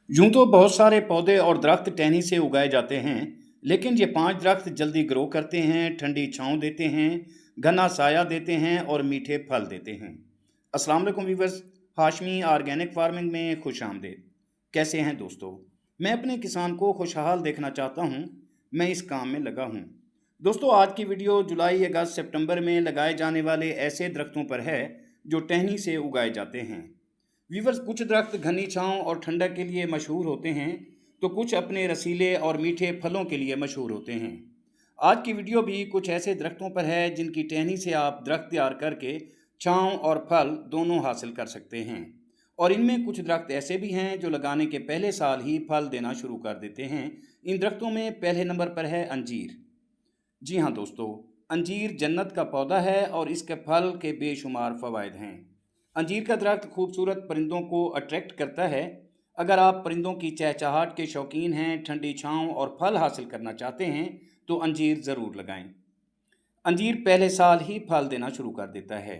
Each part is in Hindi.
यूं तो बहुत सारे पौधे और दरख्त टहनी से उगाए जाते हैं, लेकिन ये 5 दरख्त जल्दी ग्रो करते हैं, ठंडी छांव देते हैं, घना साया देते हैं और मीठे फल देते हैं। अस्सलाम वालेकुम वीवर्स, हाशमी ऑर्गेनिक फार्मिंग में खुश आमदेद। कैसे हैं दोस्तों? मैं अपने किसान को खुशहाल देखना चाहता हूं। मैं इस काम में लगा हूं। दोस्तों, आज की वीडियो जुलाई, अगस्त, सितंबर में लगाए जाने वाले ऐसे दरख्तों पर है जो टहनी से उगाए जाते हैं। वीवर्स, कुछ दरख्त घनी छांव और ठंडक के लिए मशहूर होते हैं, तो कुछ अपने रसीले और मीठे फलों के लिए मशहूर होते हैं। आज की वीडियो भी कुछ ऐसे दरख्तों पर है जिनकी टहनी से आप दरख्त तैयार करके छांव और फल दोनों हासिल कर सकते हैं। और इनमें कुछ दरख्त ऐसे भी हैं जो लगाने के पहले साल ही फल देना शुरू कर देते हैं। इन दरख्तों में पहले नंबर पर है अंजीर। जी हाँ दोस्तों, अंजीर जन्नत का पौधा है और इसके फल के बेशुमार फ़वाइद हैं। अंजीर का दरख्त खूबसूरत परिंदों को अट्रैक्ट करता है। अगर आप परिंदों की चहचहाट के शौकीन हैं, ठंडी छांव और फल हासिल करना चाहते हैं, तो अंजीर ज़रूर लगाएं। अंजीर पहले साल ही फल देना शुरू कर देता है।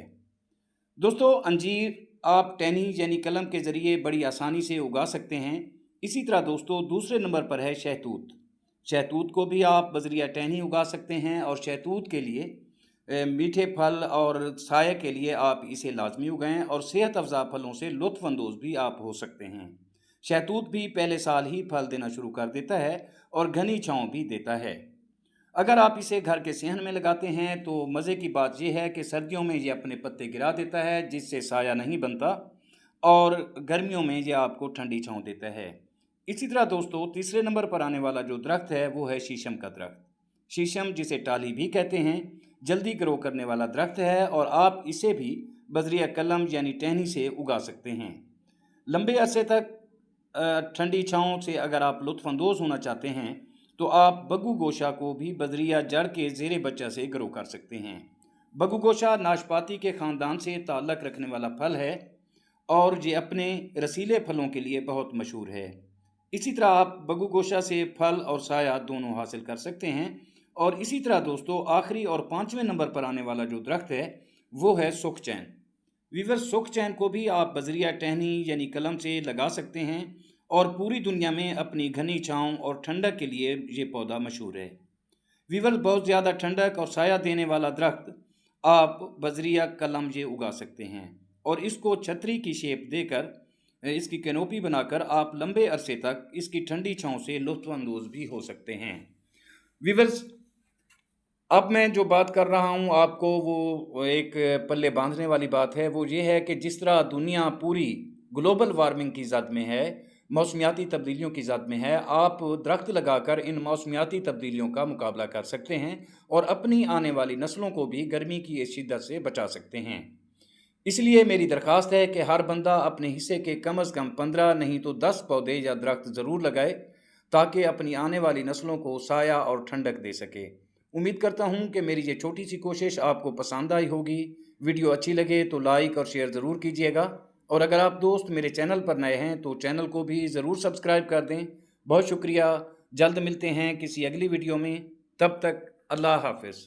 दोस्तों, अंजीर आप टहनी यानी कलम के ज़रिए बड़ी आसानी से उगा सकते हैं। इसी तरह दोस्तों, दूसरे नंबर पर है शहतूत। शहतूत को भी आप बजरिया टहनी उगा सकते हैं और शहतूत के लिए मीठे फल और साये के लिए आप इसे लाजमी उगाएं और सेहत अफ़ज़ा फलों से लुत्फ़अंदोज़ भी आप हो सकते हैं। शहतूत भी पहले साल ही फल देना शुरू कर देता है और घनी छाँव भी देता है। अगर आप इसे घर के सेहन में लगाते हैं तो मज़े की बात यह है कि सर्दियों में ये अपने पत्ते गिरा देता है, जिससे साया नहीं बनता, और गर्मियों में ये आपको ठंडी छाँव देता है। इसी तरह दोस्तों, तीसरे नंबर पर आने वाला जो दरख्त है वो है शीशम का दरख्त। शीशम, जिसे टाली भी कहते हैं, जल्दी ग्रो करने वाला दरख्त है और आप इसे भी बजरिया कलम यानी टहनी से उगा सकते हैं। लंबे अरसे तक ठंडी छाँव से अगर आप लुत्फ़अंदोज़ होना चाहते हैं तो आप बग्गू गोशा को भी बजरिया जड़ के ज़ेरे बच्चा से ग्रो कर सकते हैं। बग्गू गोशा नाशपाती के ख़ानदान से ताल्लुक़ रखने वाला फल है और ये अपने रसीले फलों के लिए बहुत मशहूर है। इसी तरह आप बग्गू गोशा से फल और साया दोनों हासिल कर सकते हैं। और इसी तरह दोस्तों, आखिरी और 5वें नंबर पर आने वाला जो दरख्त है वो है सुख चैन। वीवर, सुख चैन को भी आप बजरिया टहनी यानी कलम से लगा सकते हैं और पूरी दुनिया में अपनी घनी छाँव और ठंडक के लिए ये पौधा मशहूर है। वीवर, बहुत ज़्यादा ठंडक और साया देने वाला दरख्त आप बजरिया कलम ये उगा सकते हैं और इसको छतरी की शेप देकर, इसकी कैनोपी बनाकर आप लंबे अरसे तक इसकी ठंडी छाँव से लुत्फ़अंदोज़ भी हो सकते हैं। वीवर्स, अब मैं जो बात कर रहा हूँ आपको, वो एक पल्ले बांधने वाली बात है। वो ये है कि जिस तरह दुनिया पूरी ग्लोबल वार्मिंग की ज़द में है, मौसमियाती तब्दीलियों की ज़द में है, आप दरख्त लगाकर इन मौसमियाती तब्दीलियों का मुकाबला कर सकते हैं और अपनी आने वाली नस्लों को भी गर्मी की इस शिद्दत से बचा सकते हैं। इसलिए मेरी दरख्वास्त है कि हर बंदा अपने हिस्से के कम अज़ कम 15 नहीं तो 10 पौधे या दरख्त ज़रूर लगाए, ताकि अपनी आने वाली नस्लों को साया और ठंडक दे सके। उम्मीद करता हूँ कि मेरी ये छोटी सी कोशिश आपको पसंद आई होगी। वीडियो अच्छी लगे तो लाइक और शेयर ज़रूर कीजिएगा, और अगर आप दोस्त मेरे चैनल पर नए हैं तो चैनल को भी ज़रूर सब्सक्राइब कर दें। बहुत शुक्रिया। जल्द मिलते हैं किसी अगली वीडियो में। तब तक अल्लाह हाफ़िज़।